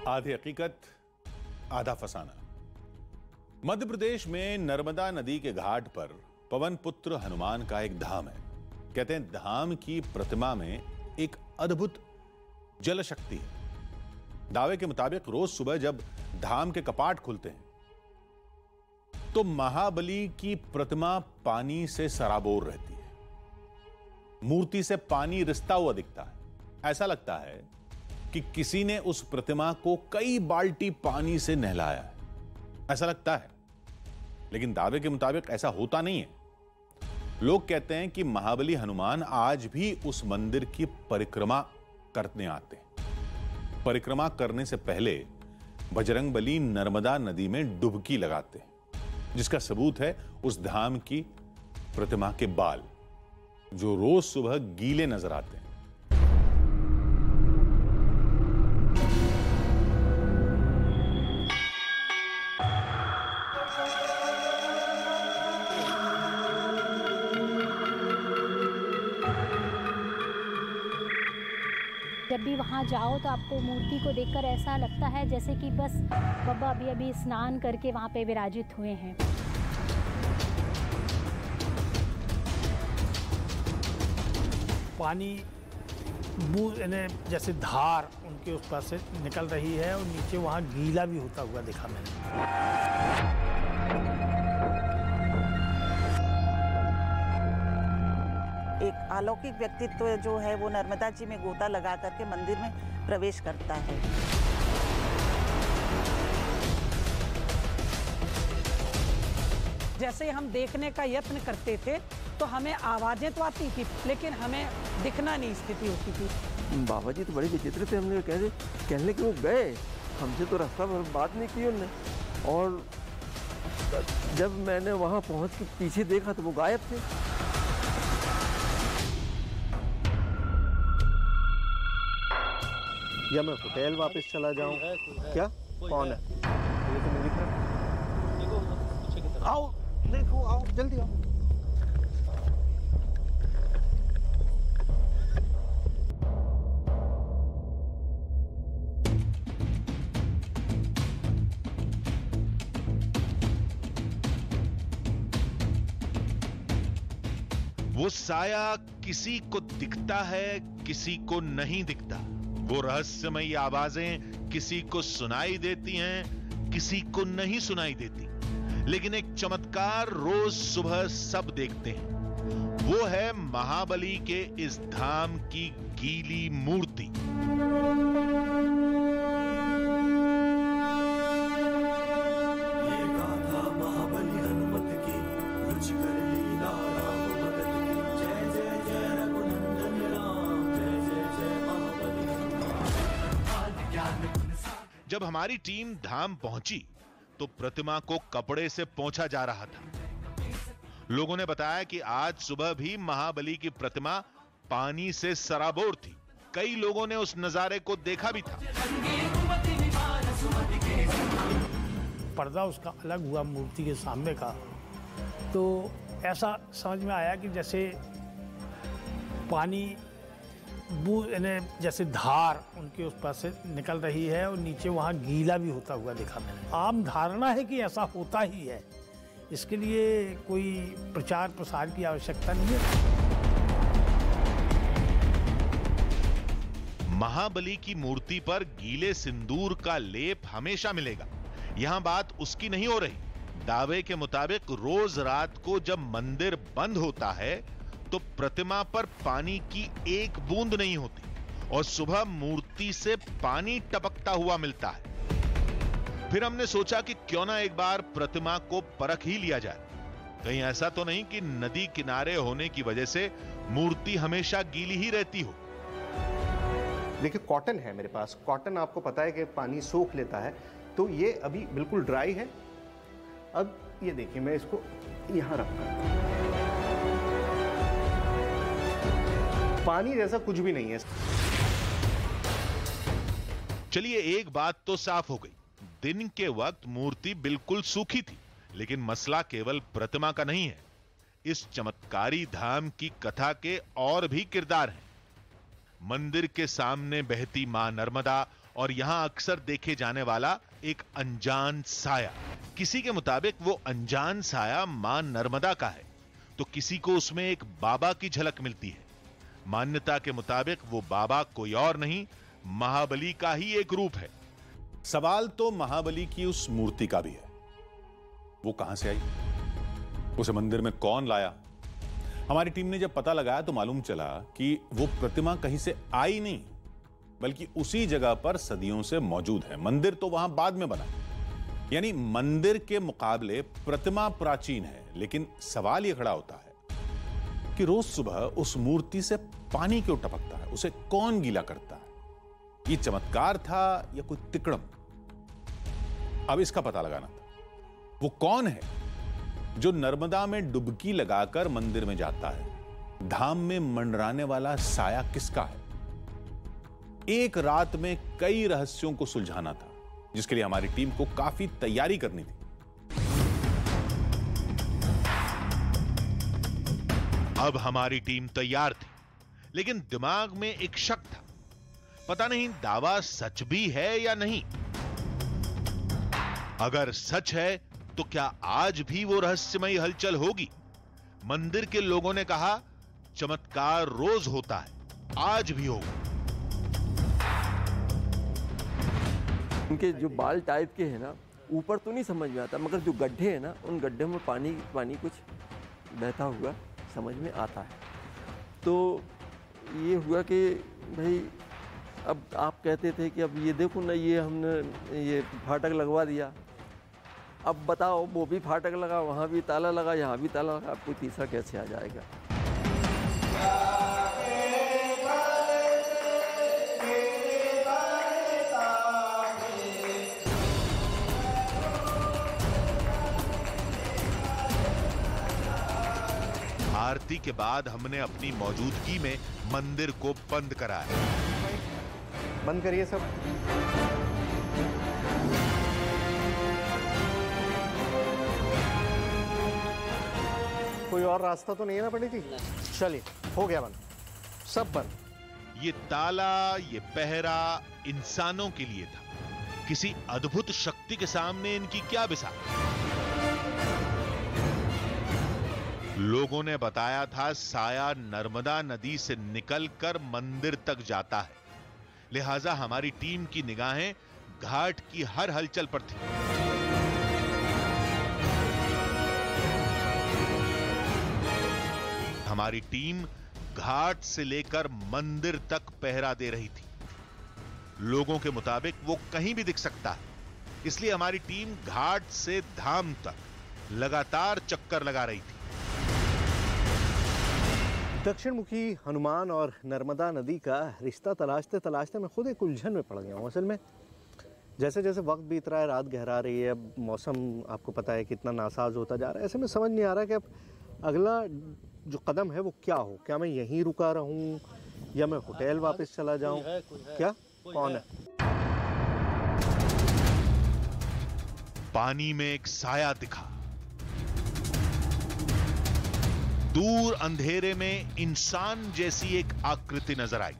आधी हकीकत आधा फसाना। मध्य प्रदेश में नर्मदा नदी के घाट पर पवन पुत्र हनुमान का एक धाम है। कहते हैं धाम की प्रतिमा में एक अद्भुत जल शक्ति है। दावे के मुताबिक रोज सुबह जब धाम के कपाट खुलते हैं तो महाबली की प्रतिमा पानी से सराबोर रहती है। मूर्ति से पानी रिसता हुआ दिखता है। ऐसा लगता है कि किसी ने उस प्रतिमा को कई बाल्टी पानी से नहलाया है, ऐसा लगता है। लेकिन दावे के मुताबिक ऐसा होता नहीं है। लोग कहते हैं कि महाबली हनुमान आज भी उस मंदिर की परिक्रमा करने आते हैं। परिक्रमा करने से पहले बजरंगबली नर्मदा नदी में डुबकी लगाते हैं, जिसका सबूत है उस धाम की प्रतिमा के बाल, जो रोज सुबह गीले नजर आते हैं। जब भी वहाँ जाओ तो आपको मूर्ति को देखकर ऐसा लगता है जैसे कि बस बाबा अभी स्नान करके वहाँ पे विराजित हुए हैं। पानी बूंद जैसे धार उनके उस पास से निकल रही है और नीचे वहाँ गीला भी होता हुआ देखा मैंने। एक अलौकिक व्यक्तित्व जो है वो नर्मदा जी में गोता लगा करके मंदिर में प्रवेश करता है। जैसे हम देखने का यत्न करते थे तो हमें आवाजें तो आती थी लेकिन हमें दिखना नहीं स्थिति होती थी। बाबा जी तो बड़े विचित्र थे। हमने कहने के वो गए, हमसे तो रास्ता बात नहीं की उन्होंने। और जब मैंने वहाँ पहुँच के पीछे देखा तो वो गायब थे। या मैं होटल वापस चला जाऊं? क्या कौन है? ये तो नहीं दिख रहा। आओ देखो, आओ जल्दी आओ। वो साया किसी को दिखता है, किसी को नहीं दिखता। वो रहस्यमयी आवाजें किसी को सुनाई देती हैं, किसी को नहीं सुनाई देती। लेकिन एक चमत्कार रोज सुबह सब देखते हैं। वो है महाबली के इस धाम की गीली मूर्ति। जब हमारी टीम धाम पहुंची तो प्रतिमा को कपड़े से पोंछा जा रहा था। लोगों ने बताया कि आज सुबह भी महाबली की प्रतिमा पानी से सराबोर थी। कई लोगों ने उस नजारे को देखा भी था। पर्दा उसका अलग हुआ मूर्ति के सामने का, तो ऐसा समझ में आया कि जैसे पानी बूंद जैसे धार उनके उस पास से निकल रही है और नीचे वहाँ गीला भी होता हुआ देखा मैंने। आम धारणा है कि ऐसा होता ही है, इसके लिए कोई प्रचार प्रसार की आवश्यकता नहीं है। महाबली की मूर्ति पर गीले सिंदूर का लेप हमेशा मिलेगा। यहां बात उसकी नहीं हो रही। दावे के मुताबिक रोज रात को जब मंदिर बंद होता है तो प्रतिमा पर पानी की एक बूंद नहीं होती और सुबह मूर्ति से पानी टपकता हुआ मिलता है। फिर हमने सोचा कि क्यों ना एक बार प्रतिमा को परख ही लिया जाए। कहीं ऐसा तो नहीं कि नदी किनारे होने की वजह से मूर्ति हमेशा गीली ही रहती हो। देखिए कॉटन है मेरे पास। कॉटन आपको पता है कि पानी सोख लेता है, तो ये अभी बिल्कुल ड्राई है। अब ये देखिए, मैं इसको यहां रखकर, पानी जैसा कुछ भी नहीं है। चलिए एक बात तो साफ हो गई, दिन के वक्त मूर्ति बिल्कुल सूखी थी। लेकिन मसला केवल प्रतिमा का नहीं है। इस चमत्कारी धाम की कथा के और भी किरदार हैं। मंदिर के सामने बहती मां नर्मदा और यहां अक्सर देखे जाने वाला एक अनजान साया। किसी के मुताबिक वो अनजान साया मां नर्मदा का है, तो किसी को उसमें एक बाबा की झलक मिलती है। मान्यता के मुताबिक वो बाबा कोई और नहीं, महाबली का ही एक रूप है। सवाल तो महाबली की उस मूर्ति का भी है। वो कहां से आई, उसे मंदिर में कौन लाया? हमारी टीम ने जब पता लगाया तो मालूम चला कि वो प्रतिमा कहीं से आई नहीं, बल्कि उसी जगह पर सदियों से मौजूद है। मंदिर तो वहां बाद में बना, यानी मंदिर के मुकाबले प्रतिमा प्राचीन है। लेकिन सवाल यह खड़ा होता है कि रोज सुबह उस मूर्ति से पानी क्यों टपकता है? उसे कौन गीला करता है? ये चमत्कार था या कोई तिकड़म? अब इसका पता लगाना था। वो कौन है जो नर्मदा में डुबकी लगाकर मंदिर में जाता है? धाम में मंडराने वाला साया किसका है? एक रात में कई रहस्यों को सुलझाना था, जिसके लिए हमारी टीम को काफी तैयारी करनी थी। अब हमारी टीम तैयार थी, लेकिन दिमाग में एक शक था। पता नहीं दावा सच भी है या नहीं। अगर सच है तो क्या आज भी वो रहस्यमयी हलचल होगी? मंदिर के लोगों ने कहा चमत्कार रोज होता है, आज भी होगा। उनके जो बाल टाइप के हैं ना, ऊपर तो नहीं समझ में आता, मगर जो गड्ढे हैं ना, उन गड्ढे में पानी कुछ बहता हुआ समझ में आता है। तो ये हुआ कि भाई अब आप कहते थे कि अब ये देखो ना, ये हमने ये फाटक लगवा दिया, अब बताओ वो भी फाटक लगा, वहाँ भी ताला लगा, यहाँ भी ताला लगा, आपको तीसरा कैसे आ जाएगा? आरती के बाद हमने अपनी मौजूदगी में मंदिर को बंद कराया। बंद करिए सब। कोई और रास्ता तो नहीं है ना पंडित जी? चलिए, हो गया बंद, सब बंद। ये ताला, ये पहरा इंसानों के लिए था। किसी अद्भुत शक्ति के सामने इनकी क्या बिसात? लोगों ने बताया था साया नर्मदा नदी से निकलकर मंदिर तक जाता है, लिहाजा हमारी टीम की निगाहें घाट की हर हलचल पर थी। हमारी टीम घाट से लेकर मंदिर तक पहरा दे रही थी। लोगों के मुताबिक वो कहीं भी दिख सकता है, इसलिए हमारी टीम घाट से धाम तक लगातार चक्कर लगा रही थी। दक्षिण मुखी हनुमान और नर्मदा नदी का रिश्ता तलाशते तलाशते मैं खुद एक उलझन में पड़ गया हूँ। असल में जैसे जैसे वक्त बीत रहा है, रात गहरा रही है, अब मौसम आपको पता है कितना नासाज होता जा रहा है। ऐसे में समझ नहीं आ रहा कि अब अगला जो कदम है वो क्या हो। क्या मैं यहीं रुका रहूं या मैं होटल वापस चला जाऊं? क्या कौन है? पानी में एक साया दिखा। दूर अंधेरे में इंसान जैसी एक आकृति नजर आई।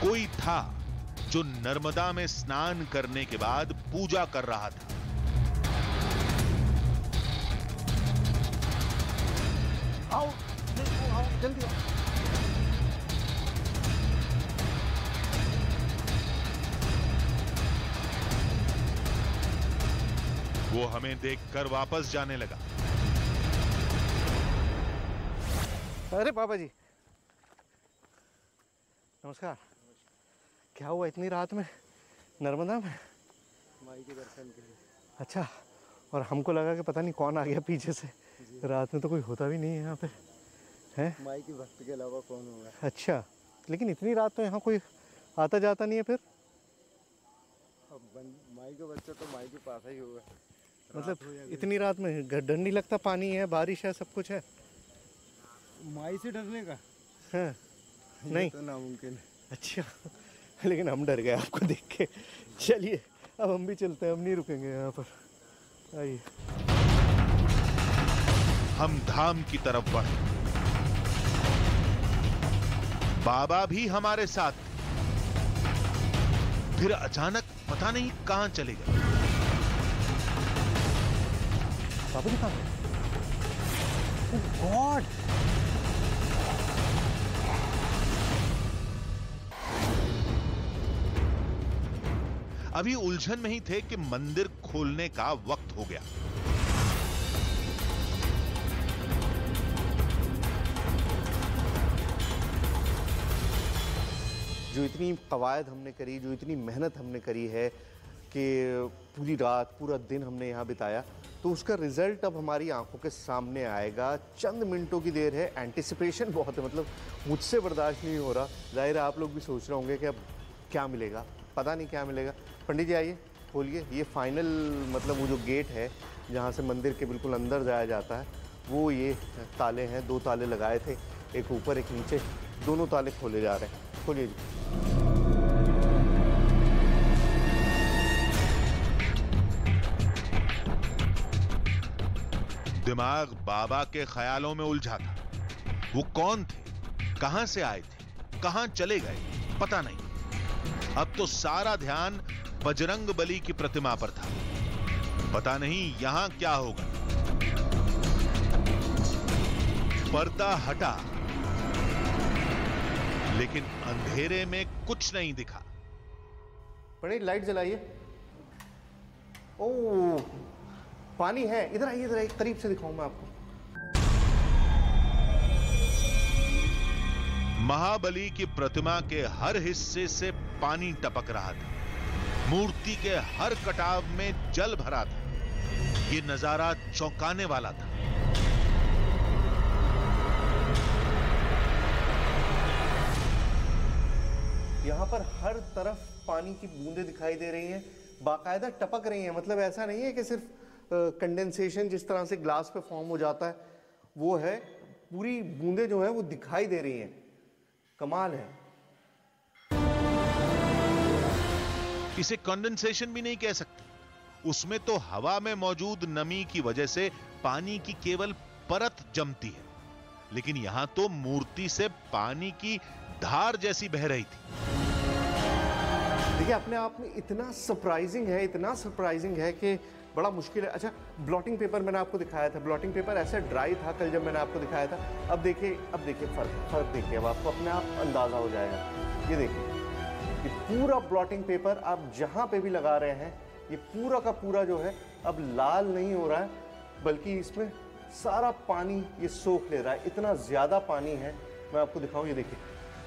कोई था जो नर्मदा में स्नान करने के बाद पूजा कर रहा था। आओ जल्दी आओ। वो हमें देखकर वापस जाने लगा। अरे बाबा जी नमस्कार। क्या हुआ इतनी रात में नर्मदा में? माई के दर्शन के लिए। अच्छा, और हमको लगा कि पता नहीं कौन आ गया पीछे से। रात में तो कोई होता भी नहीं है यहाँ पे, है? माई की भक्त के अलावा कौन होगा? अच्छा, लेकिन इतनी रात तो यहाँ कोई आता जाता नहीं है फिर? अब माई का बच्चा तो माई के पास ही होगा। मतलब इतनी रात में डर नहीं लगता? पानी है, बारिश है, सब कुछ है। माई से डरने का? हाँ, नहीं तो नामुमकिन है। अच्छा, लेकिन हम डर गए आपको देख के। चलिए अब हम भी चलते हैं, हम नहीं रुकेंगे यहाँ पर। आइए। हम धाम की तरफ बढ़े। बाबा भी हमारे साथ थे। फिर अचानक पता नहीं कहां चले गए। बाबा जी कहां गए? ओह गॉड! अभी उलझन में ही थे कि मंदिर खोलने का वक्त हो गया। जो इतनी कवायद हमने करी, जो इतनी मेहनत हमने करी है कि पूरी रात पूरा दिन हमने यहाँ बिताया, तो उसका रिजल्ट अब हमारी आंखों के सामने आएगा। चंद मिनटों की देर है, एंटिसिपेशन बहुत है, मतलब मुझसे बर्दाश्त नहीं हो रहा। जाहिर है आप लोग भी सोच रहे होंगे कि अब क्या मिलेगा, पता नहीं क्या मिलेगा। पंडित जी आइए, खोलिए। ये फाइनल मतलब वो जो गेट है जहाँ से मंदिर के बिल्कुल अंदर जाया जाता है, वो ये ताले हैं। 2 ताले लगाए थे, एक ऊपर एक नीचे, दोनों ताले खोले जा रहे हैं। खोलिए जी। दिमाग बाबा के ख्यालों में उलझा था। वो कौन थे, कहां से आए थे, कहां चले गए, पता नहीं। अब तो सारा ध्यान बजरंग बली की प्रतिमा पर था। पता नहीं यहां क्या होगा। पर्दा हटा, लेकिन अंधेरे में कुछ नहीं दिखा। पंडित लाइट जलाइए। ओह पानी है, इधर आइए, इधर आइए, करीब से दिखाऊं मैं आपको। महाबली की प्रतिमा के हर हिस्से से पानी टपक रहा था। मूर्ति के हर कटाव में जल भरा था। ये नजारा चौंकाने वाला था। यहाँ पर हर तरफ पानी की बूंदें दिखाई दे रही हैं, बाकायदा टपक रही हैं। मतलब ऐसा नहीं है कि सिर्फ कंडेंसेशन जिस तरह से ग्लास पे फॉर्म हो जाता है वो है, पूरी बूंदें जो है वो दिखाई दे रही हैं। कमाल है। इसे कंडेंसेशन भी नहीं कह सकते। उसमें तो हवा में मौजूद नमी की वजह से पानी की केवल परत जमती है, लेकिन यहां तो मूर्ति से पानी की धार जैसी बह रही थी। देखिए अपने आप में इतना सरप्राइजिंग है, इतना सरप्राइजिंग है कि बड़ा मुश्किल है। अच्छा, ब्लॉटिंग पेपर मैंने आपको दिखाया था, ब्लॉटिंग पेपर ऐसे ड्राई था कल जब मैंने आपको दिखाया था। अब देखिए फर्क देखिए, अब आपको अपने आप अंदाजा हो जाएगा। ये देखिए, ये पूरा ब्लॉटिंग पेपर आप जहां पे भी लगा रहे हैं, ये पूरा का पूरा जो है अब लाल नहीं हो रहा है, बल्कि इसमें सारा पानी ये सोख ले रहा है। इतना ज्यादा पानी है, मैं आपको दिखाऊं। ये देखिए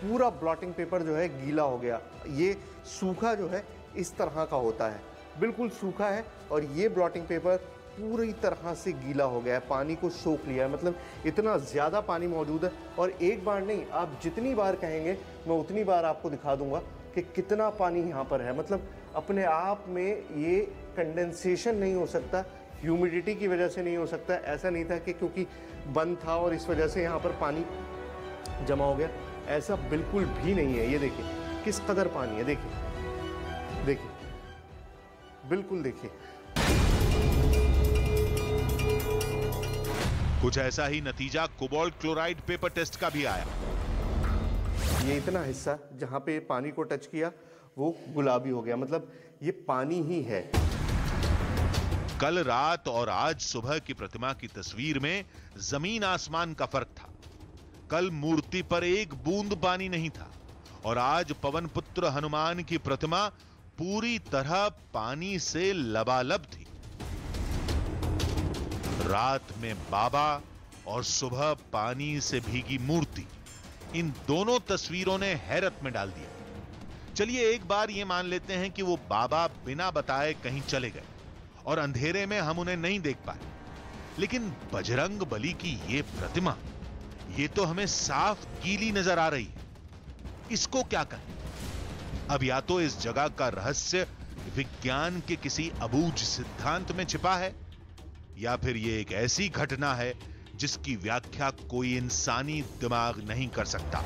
पूरा ब्लॉटिंग पेपर जो है गीला हो गया। ये सूखा जो है इस तरह का होता है, बिल्कुल सूखा है, और ये ब्लॉटिंग पेपर पूरी तरह से गीला हो गया है, पानी को सोख लिया है। मतलब इतना ज़्यादा पानी मौजूद है, और एक बार नहीं, आप जितनी बार कहेंगे मैं उतनी बार आपको दिखा दूंगा कि कितना पानी यहाँ पर है। मतलब अपने आप में ये कंडेंसेशन नहीं हो सकता, ह्यूमिडिटी की वजह से नहीं हो सकता। ऐसा नहीं था कि क्योंकि बंद था और इस वजह से यहाँ पर पानी जमा हो गया, ऐसा बिल्कुल भी नहीं है। ये देखिए किस कदर पानी है, देखिए देखिए, बिल्कुल देखिए। कुछ ऐसा ही नतीजा कोबाल्ट क्लोराइड पेपर टेस्ट का भी आया। ये इतना हिस्सा जहां पे पानी को टच किया वो गुलाबी हो गया, मतलब ये पानी ही है। कल रात और आज सुबह की प्रतिमा की तस्वीर में जमीन आसमान का फर्क था। कल मूर्ति पर एक बूंद पानी नहीं था, और आज पवन पुत्र हनुमान की प्रतिमा पूरी तरह पानी से लबालब थी। रात में बाबा और सुबह पानी से भीगी मूर्ति, इन दोनों तस्वीरों ने हैरत में डाल दिया। चलिए एक बार यह मान लेते हैं कि वो बाबा बिना बताए कहीं चले गए और अंधेरे में हम उन्हें नहीं देख पाए, लेकिन बजरंग बली की ये प्रतिमा, ये तो हमें साफ गीली नजर आ रही है। इसको क्या कहें? अब या तो इस जगह का रहस्य विज्ञान के किसी अबूझ सिद्धांत में छिपा है, या फिर यह एक ऐसी घटना है जिसकी व्याख्या कोई इंसानी दिमाग नहीं कर सकता।